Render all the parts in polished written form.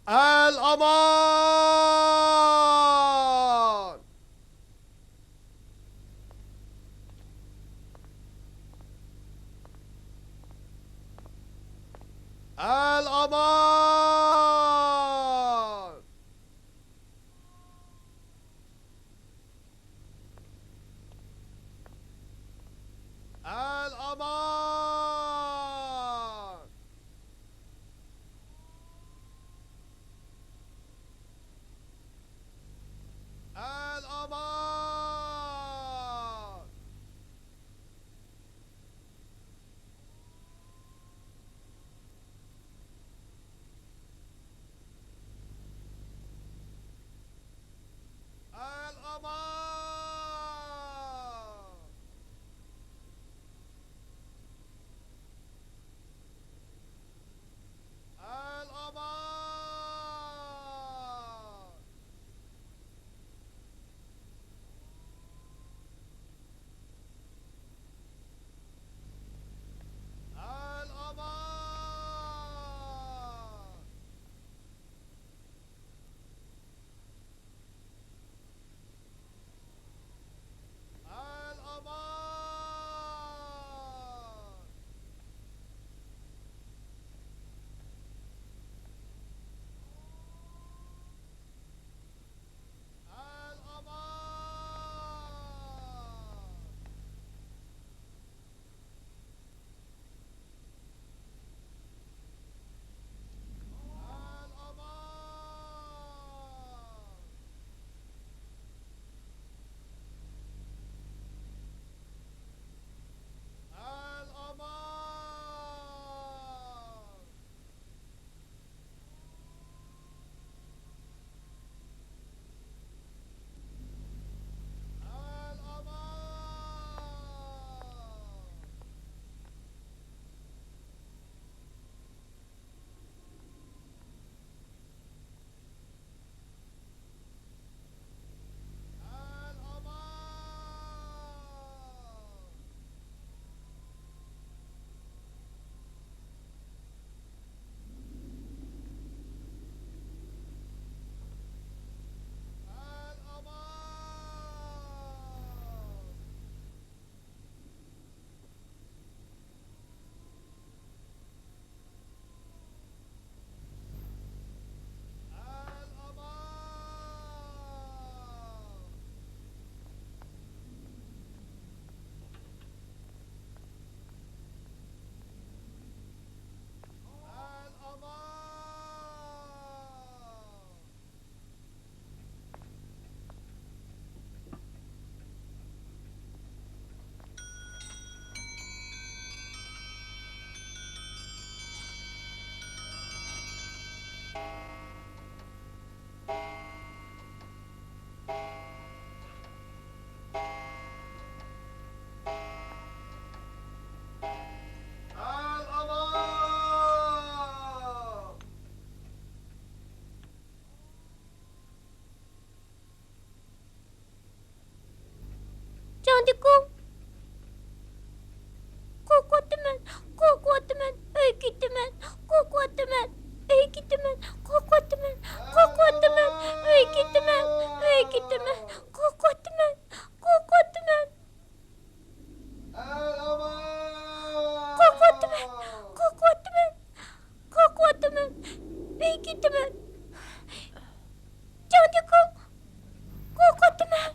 الأمان. الأمان. الأمان. الأمان. Candikum. Korkuttumen. Korkuttumen. Öyküttümen. Korkuttumen. Öyküttümen. Korkuttumen. Korkuttumen. Öyküttümen. Öyküttümen. Korkuttumen. Korkuttumen. Korkuttumen. Korkuttumen. Korkuttumen. Öyküttümen. Candikum. Korkuttumen.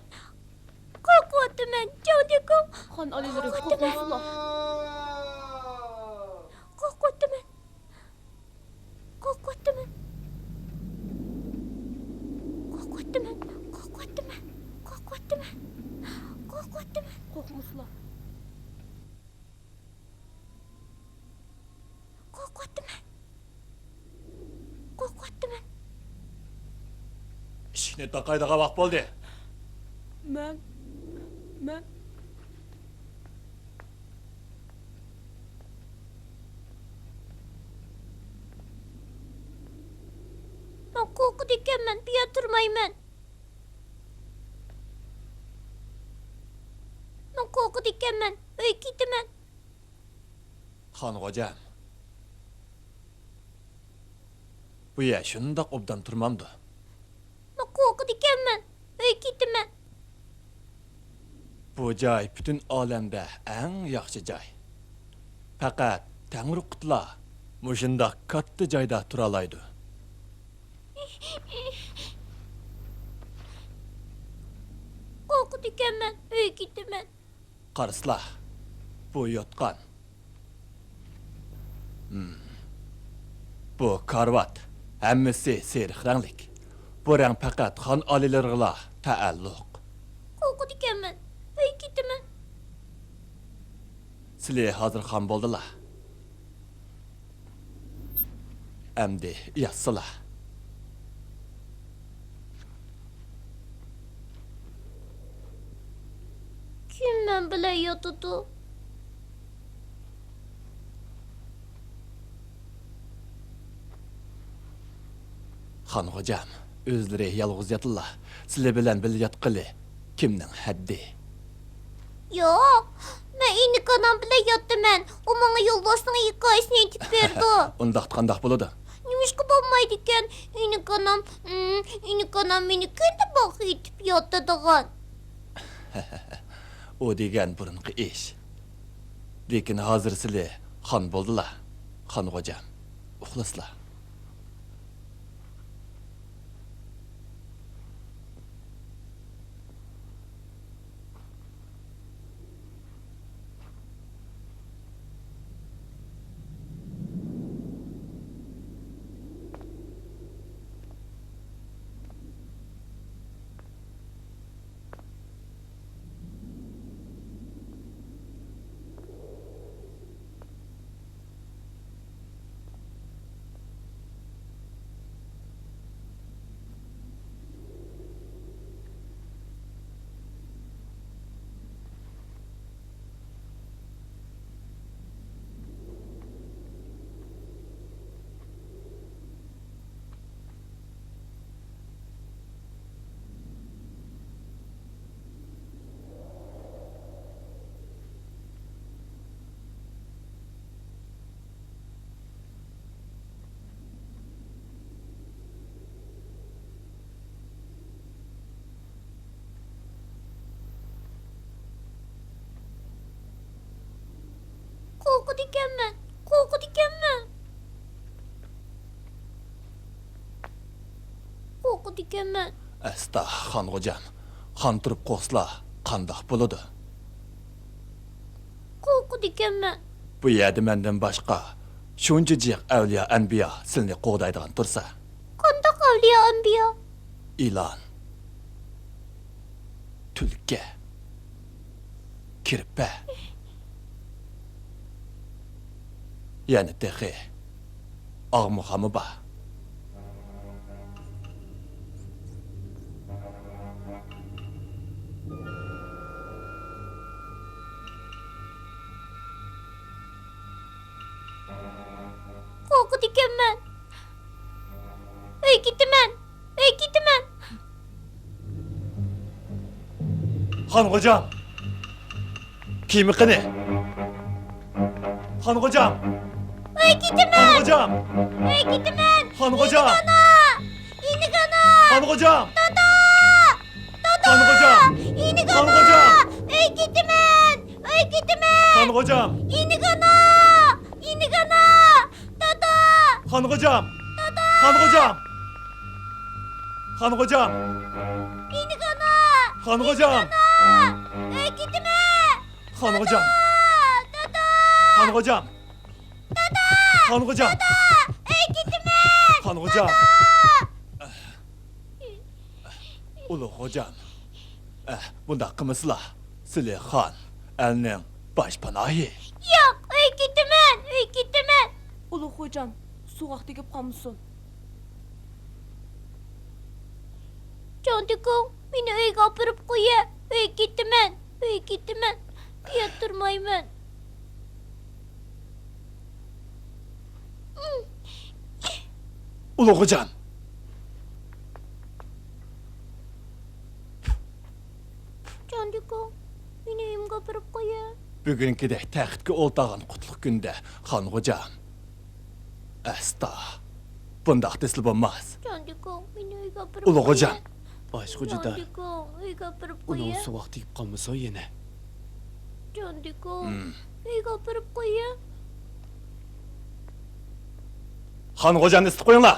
Korkuttumen. Candikum. Han alileri korkmasınlar. Korkuttumen. Korkuttumen. Korkuttumen. Korkuttumen. Korkuttumen. Korkuttumen. Korkmasınlar. Korkuttumen. Korkuttumen. İşini takaydaga vaq bo'ldi. Men Ben korku dikenmen, bir yatırmayman. Ben korku dikenmen, öykütümen. Xonxo'jam. Bu ya shundoq obdan turmamdi. Ben korku dikenmen, öykütümen. Bu joy butun olamda eng yaxshi joy. Faqat Tangri qutla mushundoq katta joyda tura oladi. Korku dikenmen, öykütümen. Qaraslar. Bu yotqan. Bu karvat. Hammasi seriq ranglik. Bu rang faqat xon olilarga taalluq. Korku dikenmen, öykütümen. Sizlar hozir xon bo'ldilar. Endi yatsılar. Kimmen bile yatıdı? Xonxo'jam, o'zlari yolg'iz yotilar. Sizlar bilan birga yotqili kimning haddi? Yok, ben inik anam bile yattım. O bana yoldaşlığın hikayesini etip verdi. Undaq qandaq bo'ladi? Neymiş ki olmaydı iken inik anam beni kendi bakı etip yattırdıgan. O degan burunqi ish. Lekin hozir sizlar xon bo'ldilar. Xonxo'jam, uxlasizlar. Korku dikenmen, korku dikenmen. Korku dikenmen. Asta Xonxo'jam, xon turib qo'slar qandoq bo'ladi? Korku dikenmen. Bu yerda mendan boshqa shuncha jiq avliyo anbiyo sizni qo'g'daydigan tursa, Kandak avliya anbiya. ilon, tulki, kirpa, yana texi, og'muhami bor. Korku dikenmen. Öykütümen, öykütümen. Xonxo'jam, Kimi qini? Xon hocam. Ay gidimen. Xon hocam. Ay gidimen. Xon hocam. İnik ana. Xon hocam. Dada. Xon hocam. İnik Xon ana. hocam. Ay gidimen. Ay gidimen. Xon hocam. İnik ana. İnik ana. Dada. Xon hocam. Xon hocam. Xon hocam. İnik ana. Xon hocam. Ay gidimen. Xon hocam. Dada. Xon hocam. Xon hocam. Ay gidimen. Xon hocam. Ulu hocam. Bunda qilmasizlar. Sizlar xon elning boshpanohi. Yok. Ay gidimen. Ay gidimen. Ulu hocam, soğuk tegip kalmışsın. Candikom, beni uyga apırıp koya. Uy gidimen. Uy gidimen. Yatırmayman. Ulu hocam. Candikom, beni uyumga apırıp koya. Bugünkidek taxtga o'ltag'an qutlug' kunda xon hocam. Asta. Bundaq desli bo'lmas. Candikom, beni uyga apırıp Ulu hocam. Baş xo'jada, Candikom, uyga apırıp uning koya. sovuq tegib qolmasa yana. Candikom, uyga apırıp koya. Xon hocamni isitib qo'yinglar.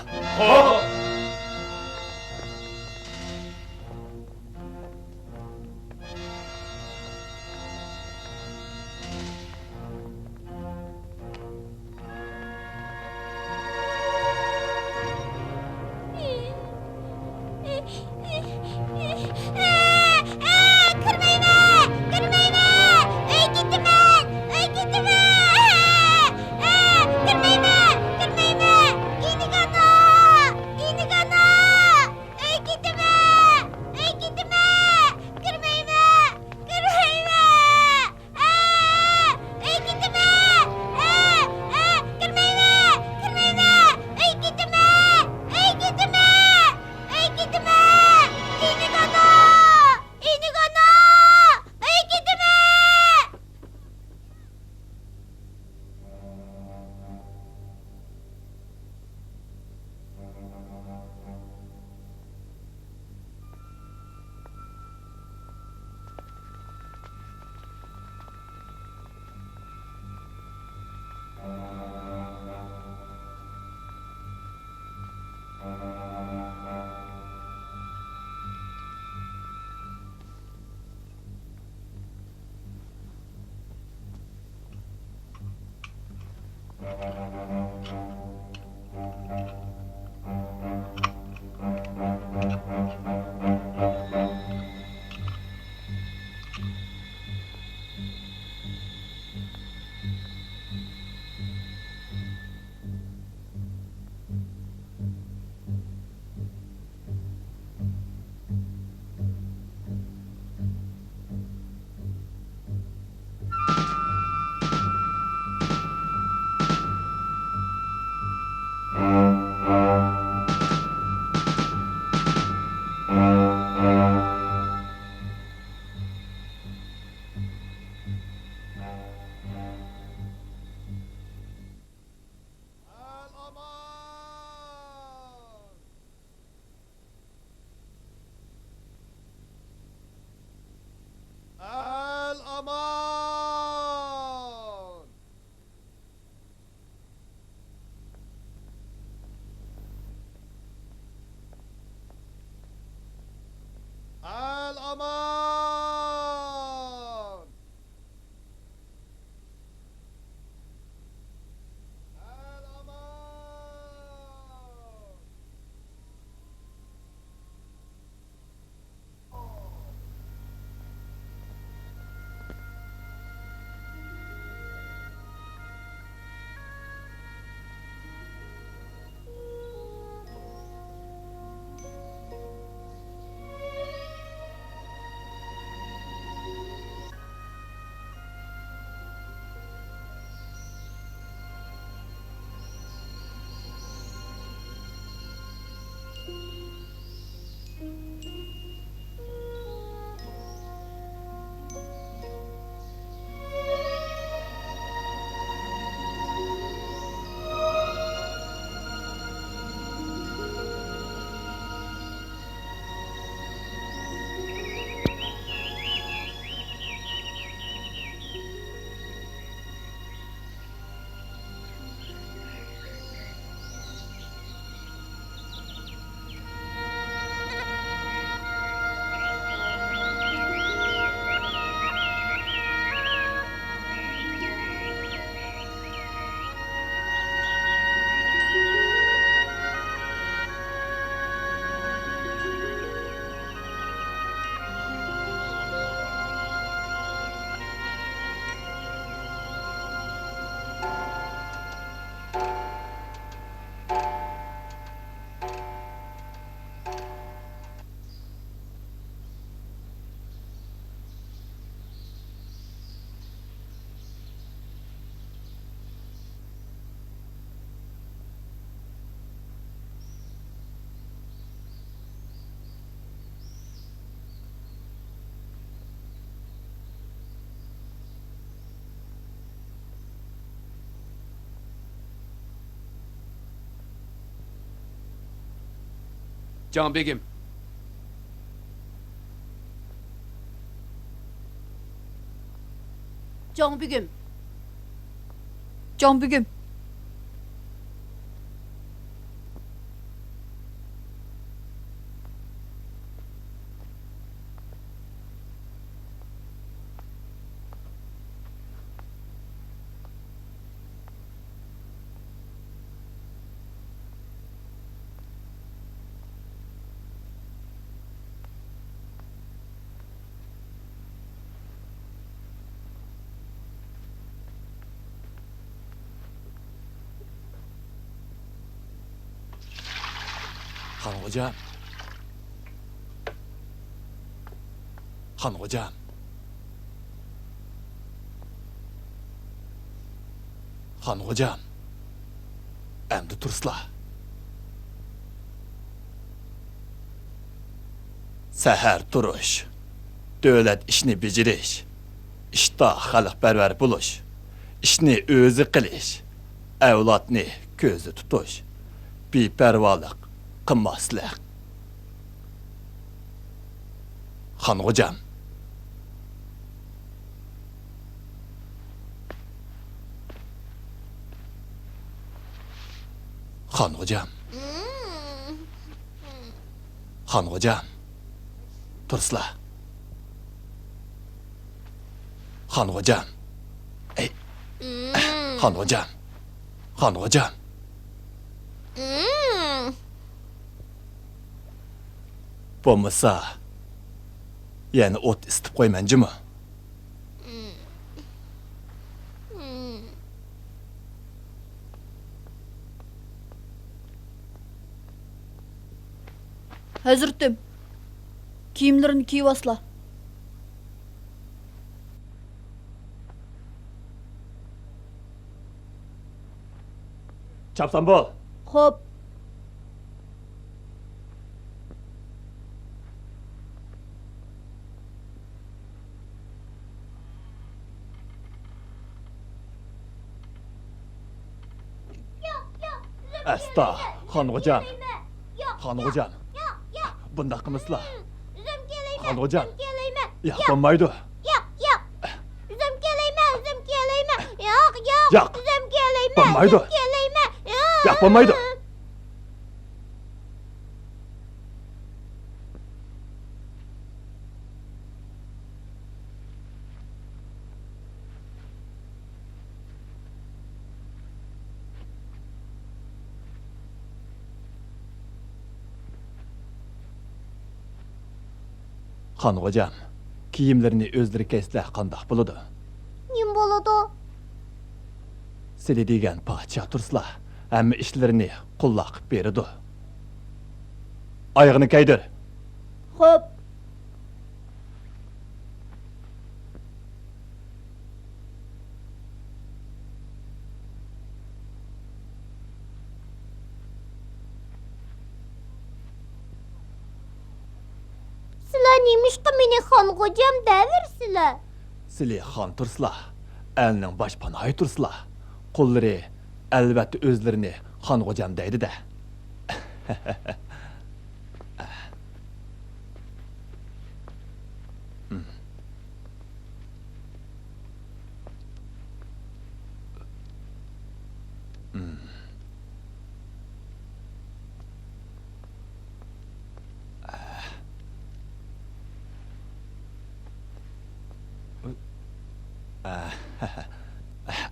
Kırmayma! Kırmayma! Uy gidimen! Uy gidimen! Kırmayma! Kırmayma! İnik ana! İnik Can Begim. Can Begim. Can Begim. Han hocam. Han hocam. Han hocam. Endi turslar. Səhər turuş. Dövlət işini beciriş. İşta xalqpərvər buluş. İşni özü qilish. Avlodni ko'zi tutish. Beparvolik qilmaslik. Han hocam. Han hocam. Han hocam. Turslar. Han hocam. Ey. Han hocam. Han hocam. Bo'lmasa yana o't isitib qo'ymanjimi? Hazırdım. Kiyimlerini giy asla. Chapsan bo'l. Hop. Asta, Han hocam. Yo'q. Han hocam. Yo'q. Bundaq qilmaslar. O'zim kelayman. Han hocam. O'zim kelayman. Yo'q, bo'lmaydi. Yo'q. O'zim kelayman. O'zim kelayman. Yo'q. Yo'q. O'zim kelayman. Bo'lmaydi. O'zim kelayman. Yo'q, bo'lmaydi. Han hocam, kiyimlerini özleri kesler qandaq bo'ladi. Nim bo'ladi? Sili degan podshoh turslar, hamma ishlarini qullaq qilib beradi. Oyog'ini kaydir. Hop. Sizlar nemişqa meni xon hocam devirsizlar? Sili xon turslar, elning boshpanoyi turslar. Qo'llari albatta o'zlarini xon hocam deydi-da.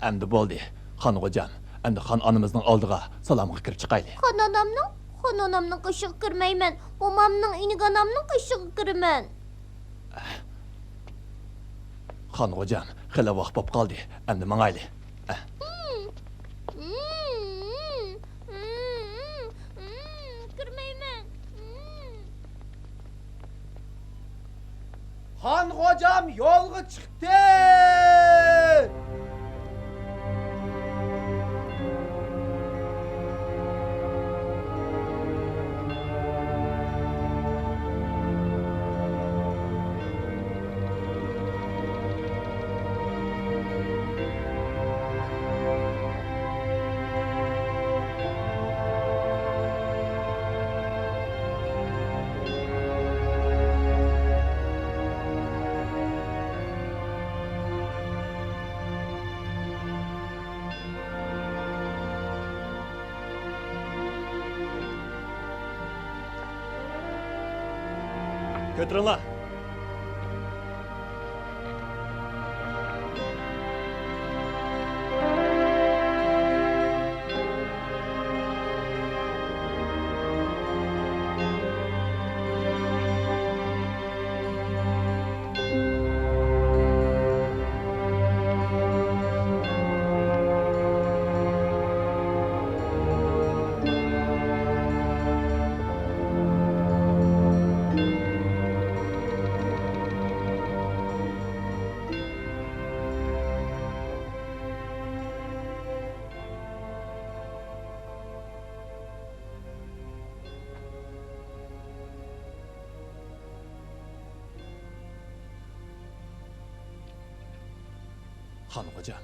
Endi bo'ldi, xon hocam. Endi xon onamizning oldiga salomga kirib chiqaylik. Xon onamning qishig'i kirmayman. Momamning iniganamning qishig'i kiraman. Xon hocam, xila vaqt bo'lib qoldi. Endi mangayli. Kirmayman. Han hocam yolga çıktı. Көтürіңлар. Han hocam.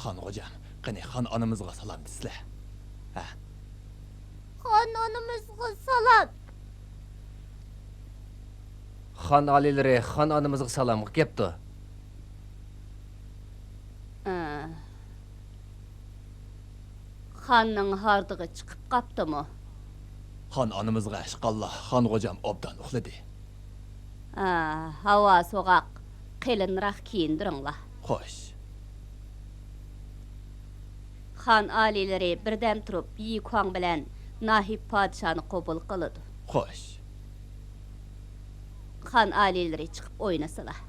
Han hocam, qani han anamızga salam desizlar. Ha, Xononimizga salom. Xon oliylari xon onamizga salom qilibdi. Xanның hardығы chiqib qaptımı? han anamızga işqallah han hocam obdan uxladı. Hava soğaq, qelinraq kiyindiringlar. Xoş. Xan aliləri birdən turub Yi Kuang bilan Nahib padişahını qabul qılıdı. Xoş. Xan aliləri chiqib oynasılar.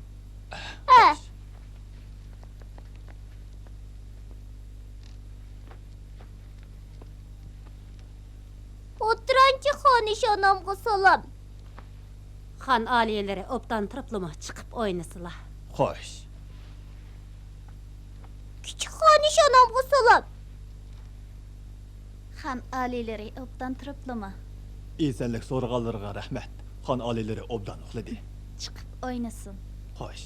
O'tiranchi xonishonamga salom. Xan aliləri obdan turublumu chiqib oynasılar. Xoş. Kichik xonishonamga salom. Xan aliylari obdan turibdimi? İyisenlik so'rag'anlarga rahmat. Han oliylari obdan uxladı. Chiqib o'ynasin. Xoş.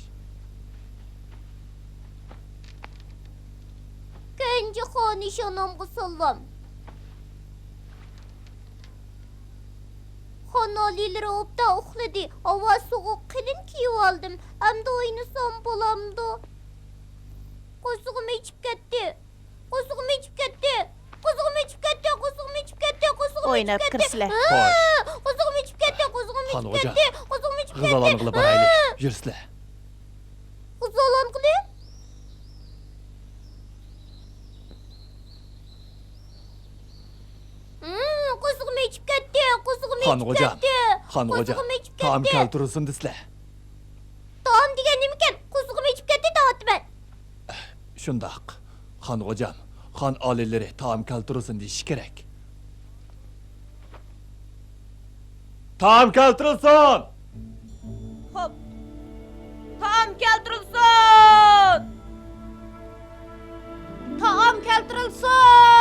Kenji xonishonamga salom. Xonoliylari obda uxladi. Havo sovuq qilin kiyib oldim. Endi o'ynasam bo'lamdi. Qo'zig'im ichib ketdi. Qo'zig'im ichib ketdi. Qo'zig'im ichib ketdi. Qo'zig'im ichib ketdi. Qo'zig'im O'ynab ichib ketdi. kirsizlar. Xoş. Qo'zig'im ichib ketdi. Qo'zig'im Han ichib hocam. ketdi. Qo'zig'im ichib ketdi. G'izalan qilib barayli. Yursizlar. G'izalan qilib? Qo'zig'im ichib ketdi. Qo'zig'im Han ichib hocam. ketdi. Han hocam. Qo'zig'im ichib Taam ketdi. keltirilsin desizlar. Taam degan nima ekan? Qo'zig'im ichib ketdi deyapman. Shundoq. Han hocam, han oliylari taam keltirilsin deyish kerak. Taam keltirilsin! Xo'p. Taom keltirilsin. Taam keltirilsin.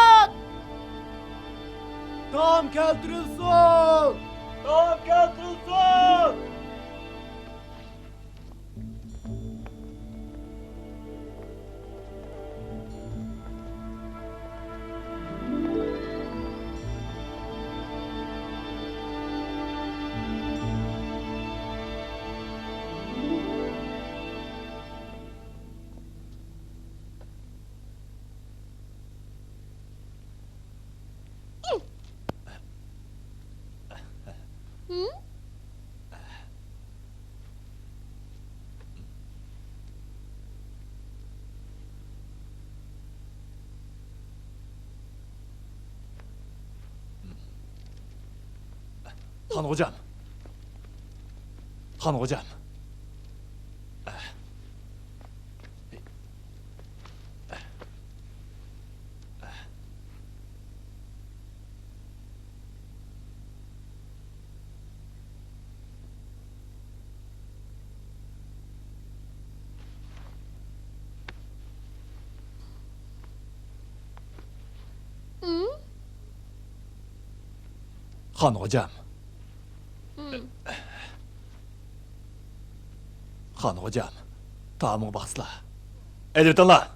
Taam keltirilsin. Taam keltirilsin! Han hocam. Han hocam. Han hocam. Han hocam. Taamıma baksla. Elbette la.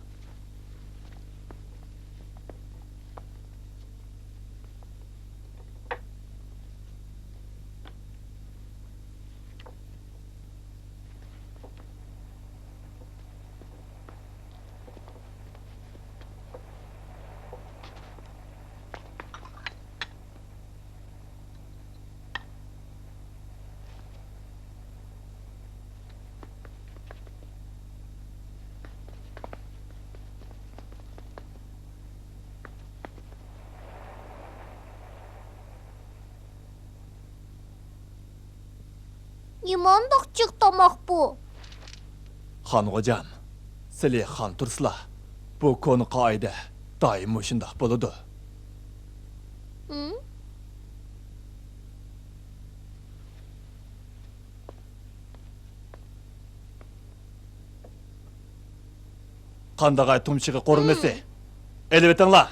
Yemandaq jiq tamaq bu. Xan hocam, sizlar xan tursizlar. Bu konu qoida doim shundoq bo'ladi. Hı? Qandag'ay tumshig'i qo'rilmasi. Elvetinglar.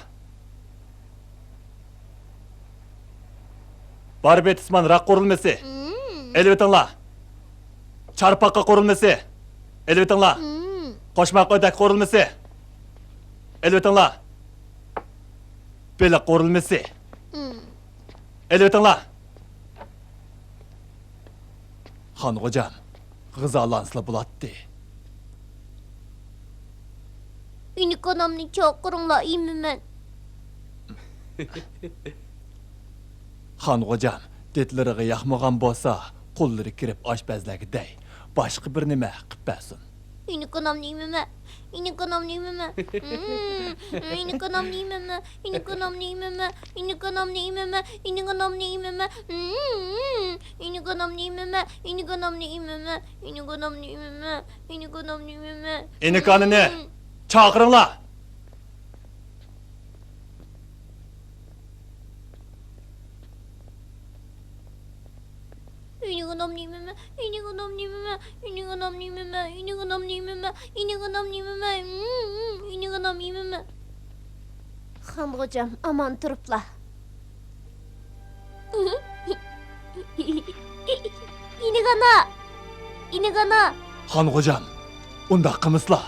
Barbet isman raq qo'rilmasi. Elvetinglar. Charpaqqa qo'rilmasi. Elvetinglar. Qo'shmaq o'dak qo'rilmasi. Elvetinglar. Bela qo'rilmasi. Elvetinglar. Xon hocam, g'izalanslar bo'ladi. Ünik anamni chaqırыңlar iymimen. Xon hocam, detlariga yaxmagan bo'lsa, qo'llari kirib oshpazlagiday boshqa bir nima qilib bersin. Ünik anamni iymimen. Ünik anamni iymimen. Ünik anamni iymimen. Ünik anamni iymimen. Ünik anamni iymimen. Ünik anamni iymimen. Ünik anamni iymimen. Ünik anamni iymimen. Ünik anamni iymimen. Ünik anamni iymimen. Enikanini chaqiringlar. Ünik anamni iymimen. Ünik anamni iymimen. Ünik anamni iymimen. Ünik anamni iymimen. Ünik anamni iymimen. Ünik anamni iymimen. Xan hocam, aman turupla. İnik ana. İnik ana. Xon hocam, unda qilmislar.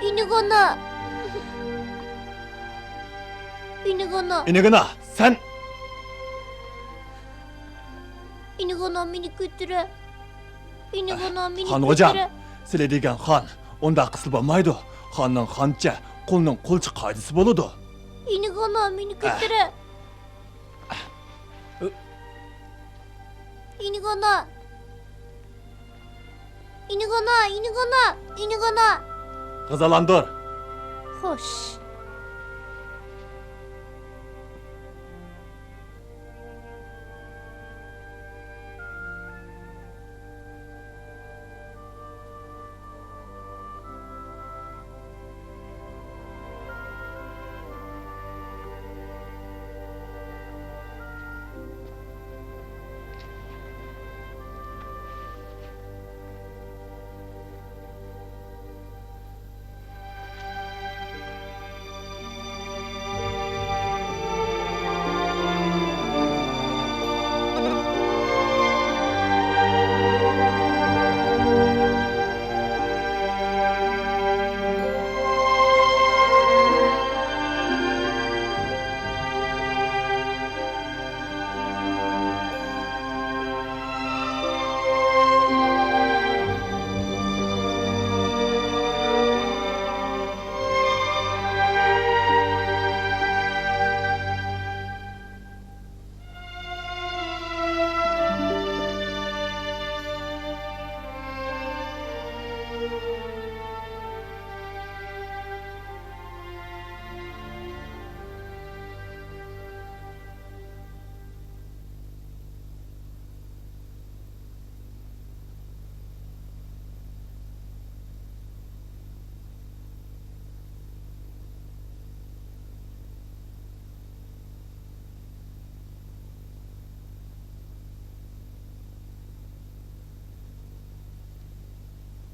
İnik ana. İnik ana. Enigina, sen İnik ana beni götüre. İnik ana beni Xon götüre. hocam, sizlar degan xon, unda qilsa bo'lmaydi. Xonning xoncha, qulning qulchi qoidasi bo'ladi. İnik ana beni götüre. İnik ana. İnik ana, inik ana, inik ana. G'izalandir. Hoş.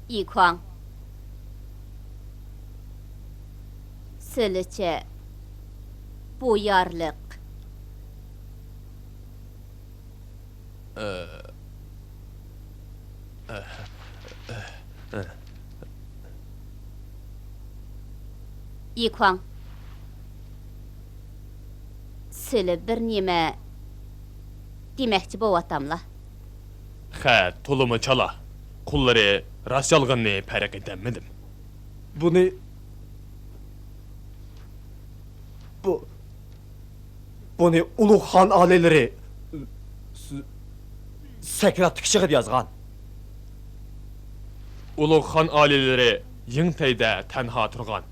İkwang. Siliçe. Bu yarlık. İkwang. Sili bir nime demekçi bu atamla. Ha, tulumu çala. Kulları rast yalgınlığı perak edemedim. Buni ulug' xon oliylari sakrat tikishig'ib yozgan. Ulug' xon alileri yingtayda tenha turgan.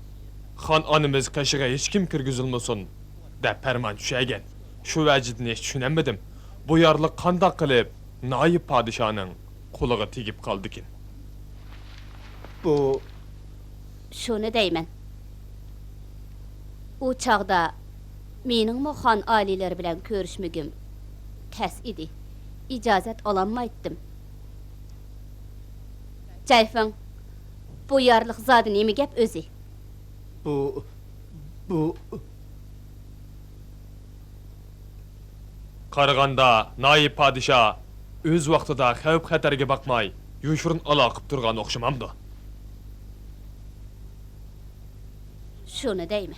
Xon anımız kaşıga hiç kim kirgizilmesin de perman düşegen. Şu vecdini hiç düşünemedim. Bu yarlık qandaq qilib naib padişahının kulağı tegip kaldıkin. Bu Şunu deymen. O çağda meningmi xan alileri bilen görüşmegim təs idi. İcazət alanmaydım. Cayfın, bu yarlıq zadı nemi gep özü. bu Qaraganda naib padişah öz vaqtida xavf xatarga bakmay, yuşurun alaqıp turgan oqşamamdı. Şunu deyme.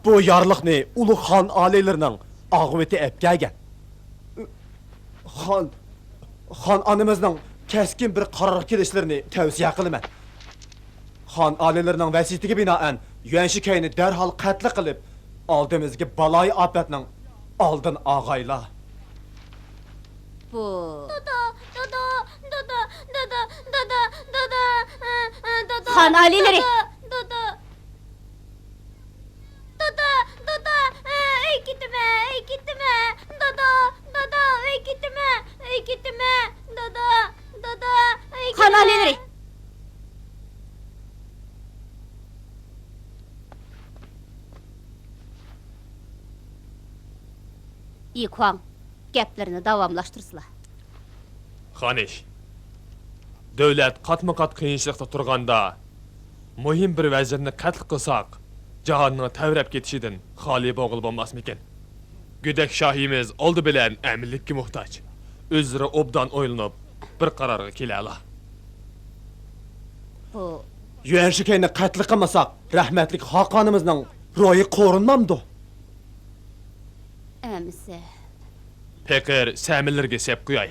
bu yarlıqni ulu xan aleylerinin ağıbeti epkəgən. Xan anımızın keskin bir karar kilişlerini tavsiye qılıman. Xan aleylerinin vəsiyyətiga binaən Yuanşikayni dərhal qətli qılıb, aldığımızki balayı afətinin aldın ağayla. Bu Dada. xan alileri. Dada. Ey gitme. Dada. Ey gitme. Dada. Ey Xan alileri. İkvan, geplerini davamlaştırsılar. Xanish, dövlət qatma-qat qiyinçilikda turganda, muhim bir vəzirini qətl qılsaq, cahanның təvrəb ketişidin xali boğul bolmasmikin. Güdək şahimiz oldu bilən əminlikki muhtaç. Özləri obdan oylanıb bir qararğa keləla. Bu Yuanşikayni qətli qılmasaq, rəhmətlik Hakanımızın royu qorunmamdı. əmisi. Pekir səmirlərə sep qoyay.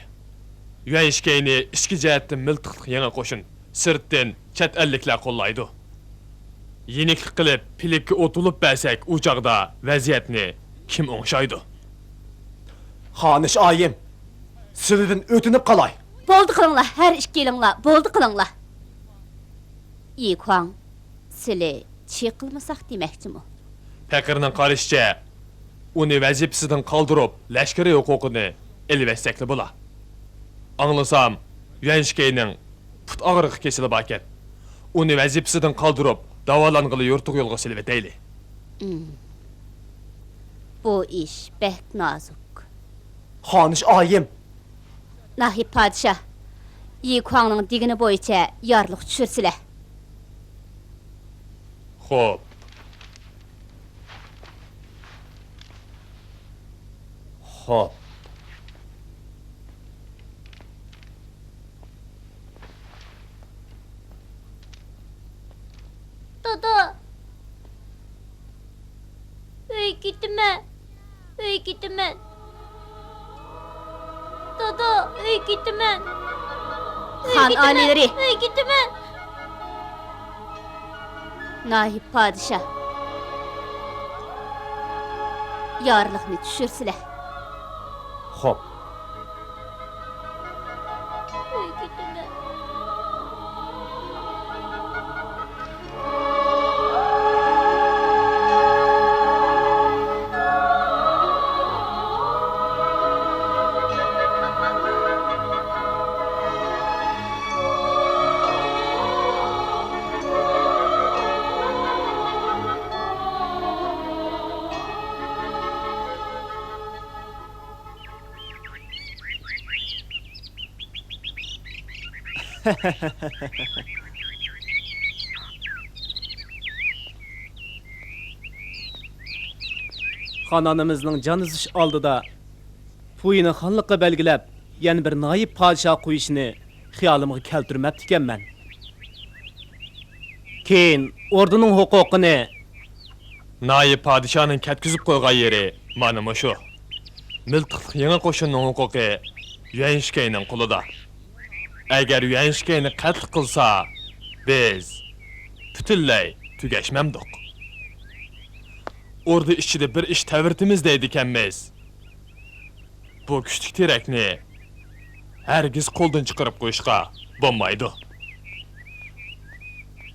Yuanşikayni işki cəhətdən miltiqliq yana qoşun, sirtdən çət əlliklər qollaydı. Yeniklik qilib, pilikki otulup bəsək ucaqda vəziyyətini kim oңşaydı? Xanish ayım, sizden ötünüp qalay. Boldu qılınla, hər iş gelinla, boldu qılınla. İkvan, sili çiğ qılmasaq deməkçi mi? Pekir'nin qarışça, onu vəzifəsidən qaldırıb, ləşkəri hüququnu elvəsəkli bula. Anlasam, Yuanşikayning put ağırıq kesilib bakət. Onu vəzifəsidən qaldırıb, davalanğılı yurtuq yolğa silveteyli. Bu iş bəhk nazuk. Xanish ayım, Nahib padişah, İkvanның digini boyunca yarlıq düşürsülə. Xo'p. hop. Dada. Ey gitme. Dada, ey gitme. Xan alileri, Ey gitme. Nahib padişah, yarlıqını düşürsülə. Hop. Ey gitme. Xananımızның canızış aldıda puyini xanlıqqa belgilep, yani bir naib padişah qo'yishini xiyolımga keltirmeptiken ben. Keyin ordunun huquqini Naib padişahının kətkizib qoyğan yeri mana şu. Miltiqliq yana qoşunun huquqi Yuanşikayning qulida. Agar Yuanşikayni qatl qilsa, biz butunlay tugaşmamdiq. Orada ichida bir ish tavirtimiz deydikanmiz. Bu kuchlik terakni hargiz qo'ldan chiqarib qo'yishga bo'lmaydi.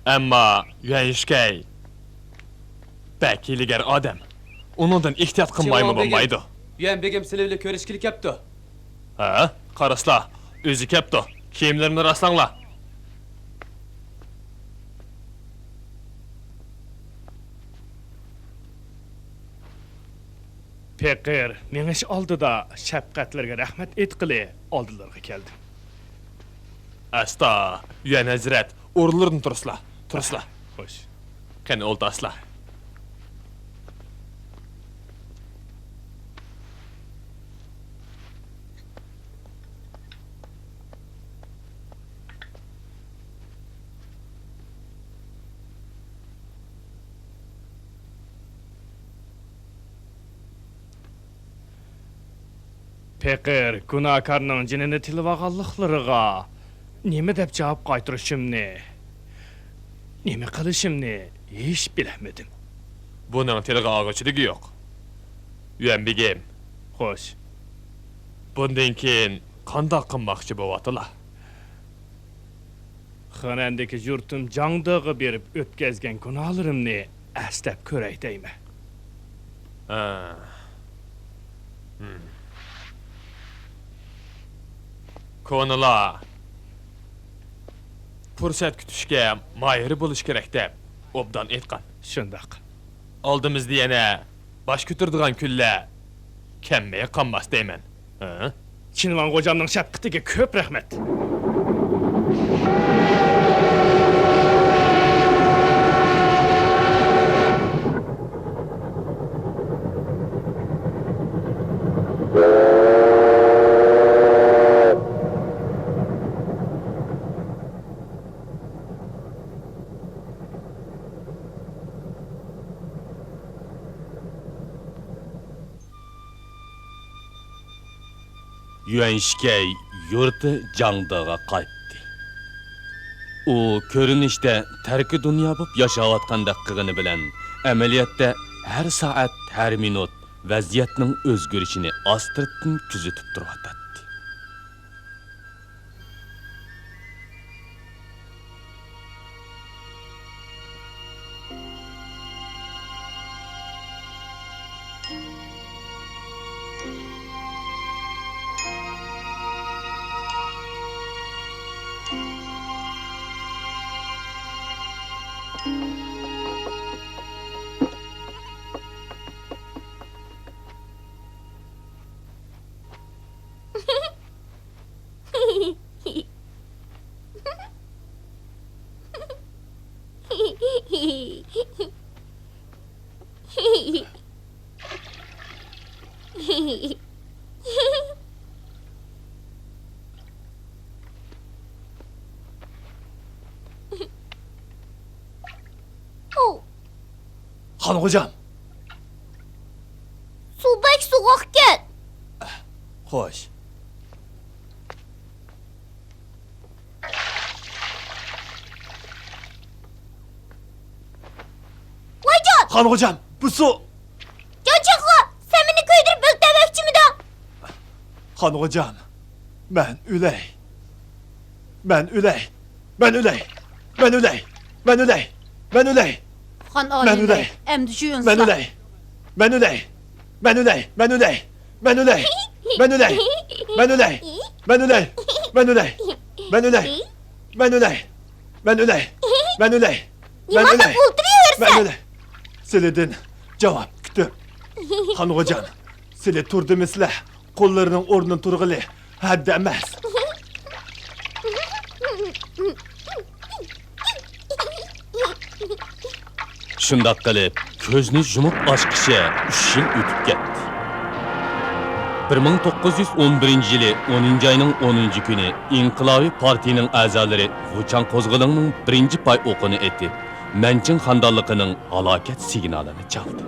Ammo Yuanşikay bakiligar odam. Uningdan ehtiyot qilmaymi bo'lmaydi. Yuan begim sizlar bilan ko'rishgili kepti. Ha, qarasla, o'zi kepti. Kiyimlarini rastlangla. Pekir, meniş aldıda şəfqətlərə rəhmət etqili aldılarga keldi. Asta, Yuan Hazret, o'rinlarni turasla. Turasla. Xoş. Qani o'ltasla. Pekir, günakarның jinini tilvağallıqlarıga nemi dep cavab qaytırışımni, nemi qilishimni hiç bilemedim. Buning tilga og'uchiligi yo'q. Yuan begim, Xoş. bundan keyin qandoq qilmoqchi bo'lyaptilar? Xonandagi yurtim jangdag'i berib o'tkazgan gunohlarimni aslab ko'ray deyman. Ha. Konular fursat kutishga mayri bo'lish kerak deb obdan aytgan. Shundoq. Oldimizda yana bosh ko'taradigan kunlar kammay qolmas deyman. Ha? Çinvan hocamның şəfqətiga köp rəhmət. Yuan Shikay yurti Jangdaga qaytdi. U ko'rinishda tarki dunyo bo'lib yashayotgandek qilgani bilan, amaliyotda har soat, har minut vaziyatning o'zgarishini ostiridan kuzatib turibdi. Oh, Xan hocam. suv bek soğuk gel. Xo'sh. Vaycan, Xan hocam, bu su. Cancıklı, sen beni köydürüp öldürmekçi mi de? Xan hocam. Ben üley. Ben üley. Ben üley. Ben üley. Ben üley. Ben üley. Xan Ben üley. aliler, emdi juyunsla. Ben üley. Ben üley. Ben üley. Ben üley. Ben üley. Ben üley. Ben üley. Ben üley. Ben üley. Ben üley. Ben üley. Ben üley. Ben üley. Ben Nimada üley. bulduruyorsun? Ben üley. Silidin cevap kütüp. Han hocam. Sili turdu misle. Kollarının ornun turguli. Haddi emas. Shundoq qilib, ko'zni yumib ochqicha 3 yil o'tib ketdi. 1911-yili 10-oyning 10-kuni İnqilobiy partiyaning a'zolari Vuchang qo'zg'olonining birinchi pay o'qini etib, Manching xandonligining halokat signalini chaldi.